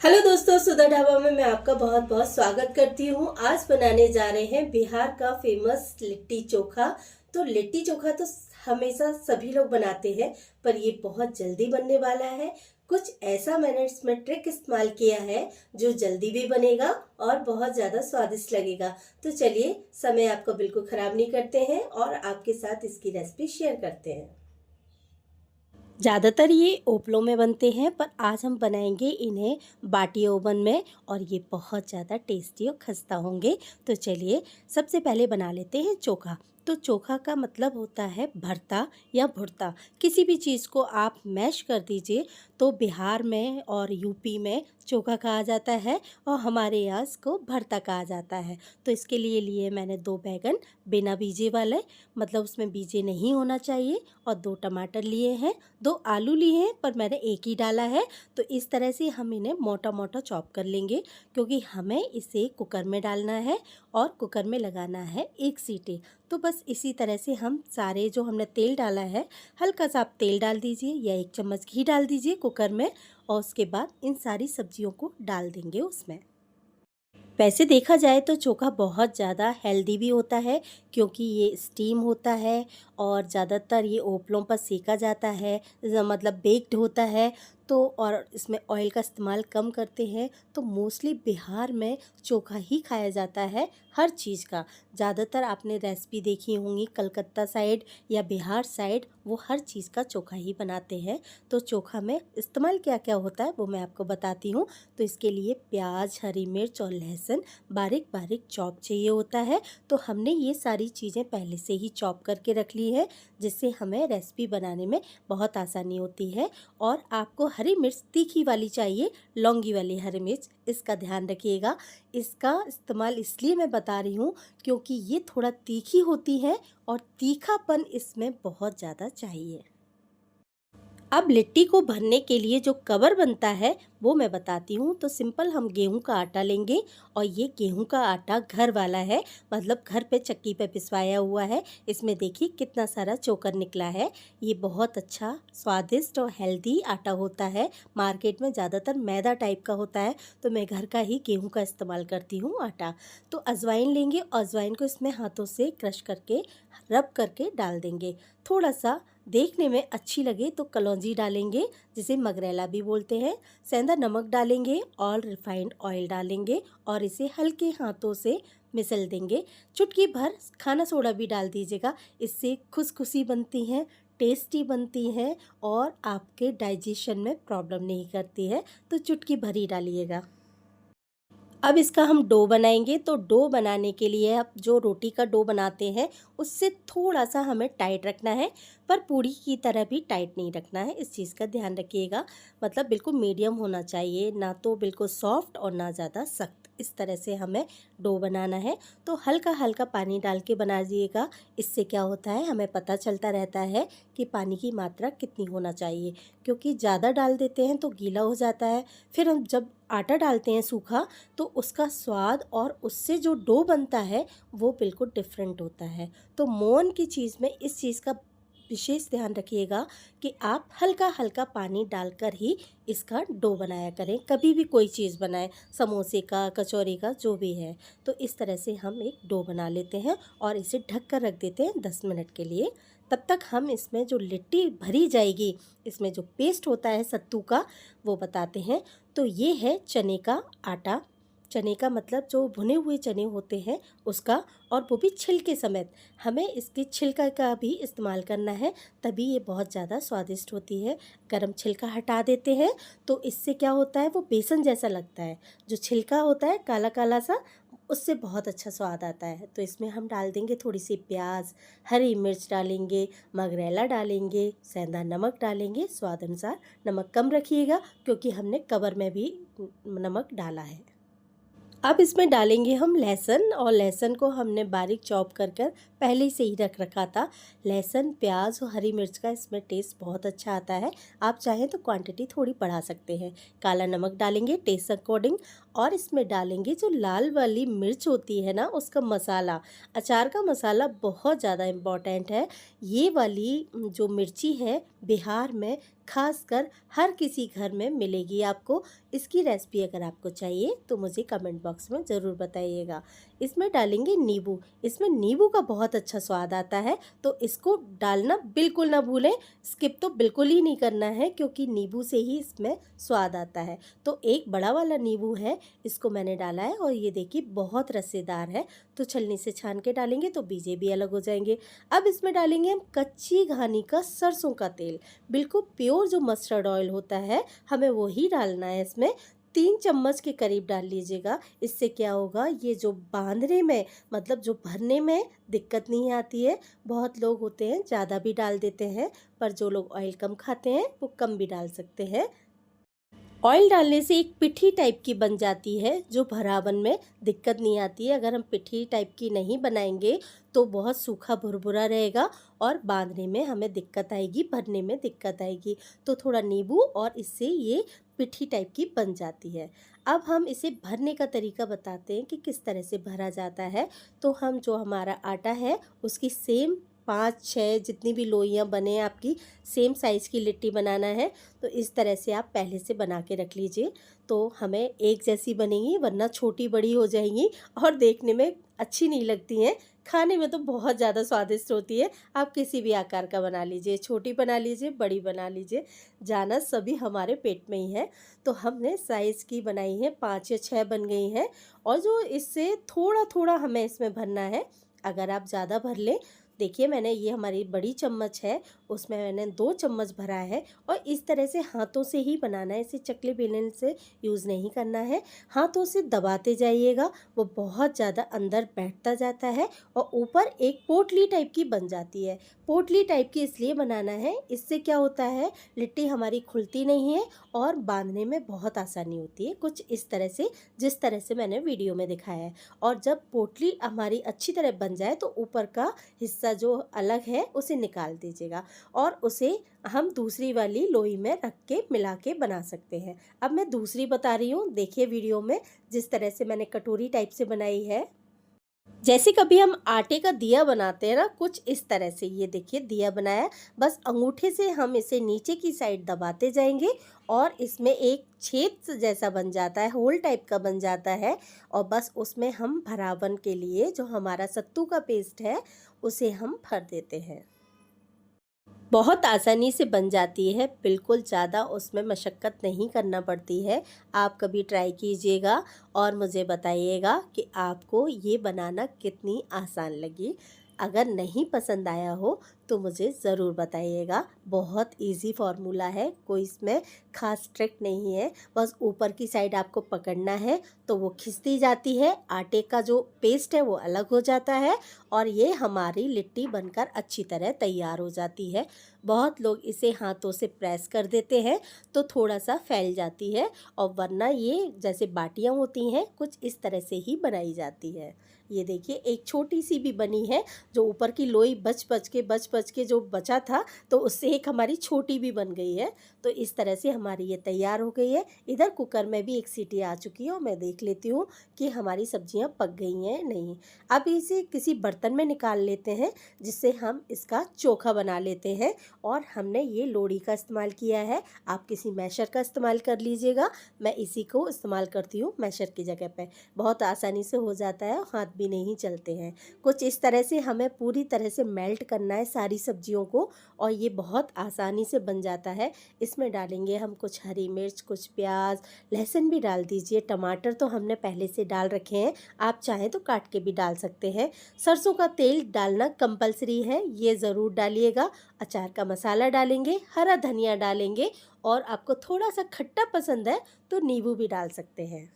Hello दोस्तों, सुधा ढाबा में मैं आपका बहुत बहुत स्वागत करती हूँ। आज बनाने जा रहे हैं बिहार का फेमस लिट्टी चोखा। तो लिट्टी चोखा तो हमेशा सभी लोग बनाते हैं, पर ये बहुत जल्दी बनने वाला है। कुछ ऐसा मैंने इसमें ट्रिक इस्तेमाल किया है जो जल्दी भी बनेगा और बहुत ज़्यादा स्वादिष्ट लगेगा। तो चलिए, समय आपका बिल्कुल ख़राब नहीं करते हैं और आपके साथ इसकी रेसिपी शेयर करते हैं। ज़्यादातर ये ओपलों में बनते हैं, पर आज हम बनाएंगे इन्हें बाटी ओवन में, और ये बहुत ज़्यादा टेस्टी और खस्ता होंगे। तो चलिए, सबसे पहले बना लेते हैं चोखा। तो चोखा का मतलब होता है भरता या भुर्ता। किसी भी चीज़ को आप मैश कर दीजिए तो बिहार में और यूपी में चोखा कहा जाता है, और हमारे यहाँ इसको भरता कहा जाता है। तो इसके लिए मैंने 2 बैगन बिना बीजे वाले, मतलब उसमें बीजे नहीं होना चाहिए, और 2 टमाटर लिए हैं, 2 आलू लिए हैं, पर मैंने एक ही डाला है। तो इस तरह से हम इन्हें मोटा मोटा चॉप कर लेंगे, क्योंकि हमें इसे कुकर में डालना है और कुकर में लगाना है 1 सीटी। तो बस इसी तरह से हम सारे, जो हमने तेल डाला है, हल्का सा आप तेल डाल दीजिए या 1 चम्मच घी डाल दीजिए कुकर में, और उसके बाद इन सारी सब्जियों को डाल देंगे उसमें। वैसे देखा जाए तो चोखा बहुत ज़्यादा हेल्दी भी होता है, क्योंकि ये स्टीम होता है और ज़्यादातर ये ओपलों पर सेका जाता है, मतलब बेक्ड होता है। तो और इसमें ऑयल का इस्तेमाल कम करते हैं। तो मोस्टली बिहार में चोखा ही खाया जाता है, हर चीज़ का। ज़्यादातर आपने रेसिपी देखी होंगी कलकत्ता साइड या बिहार साइड, वो हर चीज़ का चोखा ही बनाते हैं। तो चोखा में इस्तेमाल क्या क्या होता है वो मैं आपको बताती हूँ। तो इसके लिए प्याज, हरी मिर्च और लहसुन बारीक बारीक चॉप चाहिए होता है। तो हमने ये सारी चीज़ें पहले से ही चॉप करके रख ली है, जिससे हमें रेसिपी बनाने में बहुत आसानी होती है। और आपको हरी मिर्च तीखी वाली चाहिए, लौंगी वाली हरी मिर्च, इसका ध्यान रखिएगा। इसका इस्तेमाल इसलिए मैं बता रही हूँ क्योंकि ये थोड़ा तीखी होती है और तीखापन इसमें बहुत ज़्यादा चाहिए। अब लिट्टी को भरने के लिए जो कवर बनता है वो मैं बताती हूँ। तो सिंपल हम गेहूं का आटा लेंगे, और ये गेहूं का आटा घर वाला है, मतलब घर पे चक्की पे पिसवाया हुआ है। इसमें देखिए कितना सारा चोकर निकला है। ये बहुत अच्छा, स्वादिष्ट और हेल्दी आटा होता है। मार्केट में ज़्यादातर मैदा टाइप का होता है, तो मैं घर का ही गेहूँ का इस्तेमाल करती हूँ आटा। तो अजवाइन लेंगे, और अजवाइन को इसमें हाथों से क्रश करके, रब करके डाल देंगे। थोड़ा सा देखने में अच्छी लगे तो कलौंजी डालेंगे, जिसे मगरेला भी बोलते हैं। सेंधा नमक डालेंगे और रिफाइंड ऑयल डालेंगे, और इसे हल्के हाथों से मिसल देंगे। चुटकी भर खाना सोडा भी डाल दीजिएगा, इससे खुशखुशी बनती हैं, टेस्टी बनती हैं, और आपके डाइजेशन में प्रॉब्लम नहीं करती है। तो चुटकी भर ही डालिएगा। अब इसका हम डो बनाएंगे। तो डो बनाने के लिए अब जो रोटी का डो बनाते हैं उससे थोड़ा सा हमें टाइट रखना है, पर पूरी की तरह भी टाइट नहीं रखना है। इस चीज़ का ध्यान रखिएगा। मतलब बिल्कुल मीडियम होना चाहिए, ना तो बिल्कुल सॉफ्ट और ना ज़्यादा सख्त। इस तरह से हमें डो बनाना है। तो हल्का हल्का पानी डाल के बनाइएगा। इससे क्या होता है, हमें पता चलता रहता है कि पानी की मात्रा कितनी होना चाहिए, क्योंकि ज़्यादा डाल देते हैं तो गीला हो जाता है। फिर हम जब आटा डालते हैं सूखा, तो उसका स्वाद और उससे जो डो बनता है वो बिल्कुल डिफरेंट होता है। तो मोहन की चीज़ में इस चीज़ का विशेष ध्यान रखिएगा कि आप हल्का हल्का पानी डालकर ही इसका डो बनाया करें। कभी भी कोई चीज़ बनाएं, समोसे का, कचौरी का, जो भी है। तो इस तरह से हम एक डो बना लेते हैं और इसे ढक कर रख देते हैं 10 मिनट के लिए। तब तक हम इसमें जो लिट्टी भरी जाएगी, इसमें जो पेस्ट होता है सत्तू का, वो बताते हैं। तो ये है चने का आटा। चने का मतलब जो भुने हुए चने होते हैं उसका, और वो भी छिलके समेत। हमें इसकी छिलका का भी इस्तेमाल करना है, तभी ये बहुत ज़्यादा स्वादिष्ट होती है। गरम छिलका हटा देते हैं तो इससे क्या होता है, वो बेसन जैसा लगता है। जो छिलका होता है काला काला सा, उससे बहुत अच्छा स्वाद आता है। तो इसमें हम डाल देंगे थोड़ी सी प्याज, हरी मिर्च डालेंगे, मगरेला डालेंगे, सेंधा नमक डालेंगे, स्वाद अनुसार। नमक कम रखिएगा क्योंकि हमने कवर में भी नमक डाला है। अब इसमें डालेंगे हम लहसुन, और लहसुन को हमने बारीक चॉप कर कर पहले से ही रख रखा था। लहसुन, प्याज और हरी मिर्च का इसमें टेस्ट बहुत अच्छा आता है। आप चाहें तो क्वांटिटी थोड़ी बढ़ा सकते हैं। काला नमक डालेंगे टेस्ट अकॉर्डिंग, और इसमें डालेंगे जो लाल वाली मिर्च होती है ना, उसका मसाला। अचार का मसाला बहुत ज़्यादा इम्पॉर्टेंट है। ये वाली जो मिर्ची है बिहार में खासकर हर किसी घर में मिलेगी आपको। इसकी रेसिपी अगर आपको चाहिए तो मुझे कमेंट बॉक्स में ज़रूर बताइएगा। इसमें डालेंगे नींबू। इसमें नींबू का बहुत अच्छा स्वाद आता है, तो इसको डालना बिल्कुल ना भूलें। स्किप तो बिल्कुल ही नहीं करना है, क्योंकि नींबू से ही इसमें स्वाद आता है। तो एक बड़ा वाला नींबू है, इसको मैंने डाला है, और ये देखिए बहुत रसेदार है, तो छलनी से छान के डालेंगे तो बीजे भी अलग हो जाएंगे। अब इसमें डालेंगे हम कच्ची घानी का सरसों का तेल। बिल्कुल प्योर जो मस्टर्ड ऑयल होता है, हमें वही डालना है इसमें। 3 चम्मच के करीब डाल लीजिएगा। इससे क्या होगा, ये जो बांधने में मतलब जो भरने में दिक्कत नहीं आती है। बहुत लोग होते हैं ज़्यादा भी डाल देते हैं, पर जो लोग ऑयल कम खाते हैं वो कम भी डाल सकते हैं। ऑयल डालने से एक पिठी टाइप की बन जाती है, जो भरावन में दिक्कत नहीं आती है। अगर हम पिठी टाइप की नहीं बनाएंगे तो बहुत सूखा भुरभुरा रहेगा और बांधने में हमें दिक्कत आएगी, भरने में दिक्कत आएगी। तो थोड़ा नींबू, और इससे ये पिठी टाइप की बन जाती है। अब हम इसे भरने का तरीका बताते हैं कि किस तरह से भरा जाता है। तो हम जो हमारा आटा है उसकी सेम 5-6 जितनी भी लोइयाँ बने आपकी, सेम साइज़ की लिट्टी बनाना है। तो इस तरह से आप पहले से बना के रख लीजिए, तो हमें एक जैसी बनेंगी, वरना छोटी बड़ी हो जाएंगी और देखने में अच्छी नहीं लगती हैं। खाने में तो बहुत ज़्यादा स्वादिष्ट होती है। आप किसी भी आकार का बना लीजिए, छोटी बना लीजिए, बड़ी बना लीजिए, जाना सभी हमारे पेट में ही है। तो हमने साइज़ की बनाई है, 5 या 6 बन गई हैं, और जो इससे थोड़ा थोड़ा हमें इसमें भरना है। अगर आप ज़्यादा भर लें, देखिए मैंने, ये हमारी बड़ी चम्मच है, उसमें मैंने 2 चम्मच भरा है, और इस तरह से हाथों से ही बनाना है। इसे चकले बेलन से यूज़ नहीं करना है। हाथों से दबाते जाइएगा, वो बहुत ज़्यादा अंदर बैठता जाता है और ऊपर एक पोटली टाइप की बन जाती है। पोटली टाइप की इसलिए बनाना है, इससे क्या होता है, लिट्टी हमारी खुलती नहीं है और बांधने में बहुत आसानी होती है। कुछ इस तरह से, जिस तरह से मैंने वीडियो में दिखाया है। और जब पोटली हमारी अच्छी तरह बन जाए तो ऊपर का हिस्सा जो अलग है उसे निकाल दीजिएगा, और उसे हम दूसरी वाली लोई में रख के मिला के बना सकते हैं। अब मैं दूसरी बता रही हूँ, देखिए वीडियो में जिस तरह से मैंने कटोरी टाइप से बनाई है। जैसे कभी हम आटे का दिया बनाते हैं ना, कुछ इस तरह से। ये देखिए दिया बनाया, बस अंगूठे से हम इसे नीचे की साइड दबाते जाएंगे और इसमें एक छेद जैसा बन जाता है, होल टाइप का बन जाता है, और बस उसमें हम भरावन के लिए जो हमारा सत्तू का पेस्ट है उसे हम भर देते हैं। बहुत आसानी से बन जाती है, बिल्कुल ज़्यादा उसमें मशक्क़त नहीं करना पड़ती है। आप कभी ट्राई कीजिएगा और मुझे बताइएगा कि आपको ये बनाना कितनी आसान लगी। अगर नहीं पसंद आया हो तो मुझे ज़रूर बताइएगा। बहुत इजी फार्मूला है, कोई इसमें खास ट्रिक नहीं है। बस ऊपर की साइड आपको पकड़ना है तो वो खिंचती जाती है, आटे का जो पेस्ट है वो अलग हो जाता है, और ये हमारी लिट्टी बनकर अच्छी तरह तैयार हो जाती है। बहुत लोग इसे हाथों से प्रेस कर देते हैं तो थोड़ा सा फैल जाती है, और वरना ये जैसे बाटियाँ होती हैं कुछ इस तरह से ही बनाई जाती है। ये देखिए एक छोटी सी भी बनी है, जो ऊपर की लोई बच बच के जो बचा था, तो उससे एक हमारी छोटी भी बन गई है। तो इस तरह से हमारी ये तैयार हो गई है। इधर कुकर में भी एक सीटी आ चुकी है, और मैं देख लेती हूँ कि हमारी सब्जियाँ पक गई हैं नहीं। अब इसे किसी बर्तन में निकाल लेते हैं, जिससे हम इसका चोखा बना लेते हैं। और हमने ये लोड़ी का इस्तेमाल किया है, आप किसी मैशर का इस्तेमाल कर लीजिएगा। मैं इसी को इस्तेमाल करती हूँ मैशर की जगह पे, बहुत आसानी से हो जाता है, हाथ भी नहीं चलते हैं। कुछ इस तरह से हमें पूरी तरह से मेल्ट करना है सारी सब्जियों को, और ये बहुत आसानी से बन जाता है। इसमें डालेंगे हम कुछ हरी मिर्च, कुछ प्याज, लहसुन भी डाल दीजिए। टमाटर तो हमने पहले से डाल रखे हैं, आप चाहें तो काट के भी डाल सकते हैं। सरसों का तेल डालना कंपलसरी है, ये ज़रूर डालिएगा। अचार का मसाला डालेंगे, हरा धनिया डालेंगे, और आपको थोड़ा सा खट्टा पसंद है तो नींबू भी डाल सकते हैं।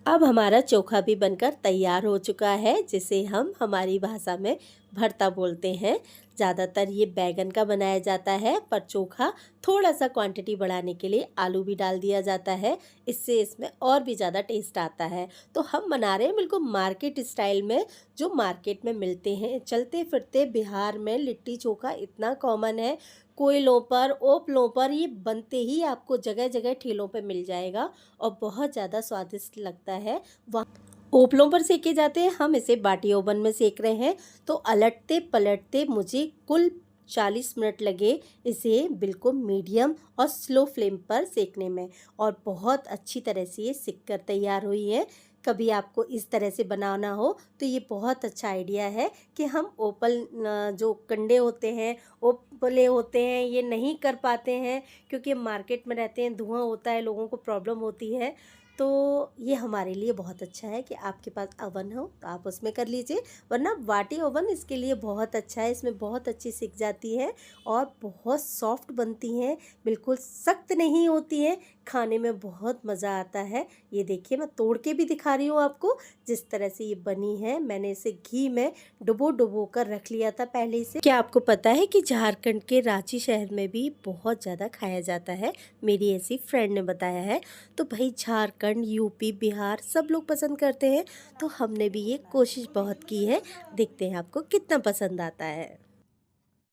अब हमारा चोखा भी बनकर तैयार हो चुका है, जिसे हम हमारी भाषा में भरता बोलते हैं। ज़्यादातर ये बैंगन का बनाया जाता है, पर चोखा थोड़ा सा क्वांटिटी बढ़ाने के लिए आलू भी डाल दिया जाता है। इससे इसमें और भी ज़्यादा टेस्ट आता है। तो हम बना रहे हैं बिल्कुल मार्केट स्टाइल में, जो मार्केट में मिलते हैं। चलते फिरते बिहार में लिट्टी चोखा इतना कॉमन है, कोयलों पर, ओपलों पर ये बनते ही आपको जगह जगह ठेलों पे मिल जाएगा और बहुत ज़्यादा स्वादिष्ट लगता है। वहाँ ओपलों पर सेके जाते हैं, हम इसे बाटी ओवन में सेक रहे हैं। तो अलटते पलटते मुझे कुल 40 मिनट लगे इसे बिल्कुल मीडियम और स्लो फ्लेम पर सेकने में, और बहुत अच्छी तरह से ये सिक कर तैयार हुई है। कभी आपको इस तरह से बनाना हो तो ये बहुत अच्छा आइडिया है कि हम ओपल जो कंडे होते हैं, ओपले होते हैं, ये नहीं कर पाते हैं क्योंकि मार्केट में रहते हैं, धुआं होता है, लोगों को प्रॉब्लम होती है। तो ये हमारे लिए बहुत अच्छा है कि आपके पास अवन हो तो आप उसमें कर लीजिए, वरना बाटी ओवन इसके लिए बहुत अच्छा है। इसमें बहुत अच्छी सिक जाती है और बहुत सॉफ्ट बनती हैं, बिल्कुल सख्त नहीं होती हैं, खाने में बहुत मज़ा आता है। ये देखिए, मैं तोड़ के भी दिखा रही हूँ आपको जिस तरह से ये बनी है। मैंने इसे घी में डुबो कर रख लिया था पहले से। क्या आपको पता है कि झारखंड के रांची शहर में भी बहुत ज़्यादा खाया जाता है? मेरी ऐसी फ्रेंड ने बताया है। तो भाई झारखंड, यूपी, बिहार सब लोग पसंद करते हैं, तो हमने भी ये कोशिश बहुत की है। देखते हैं आपको कितना पसंद आता है।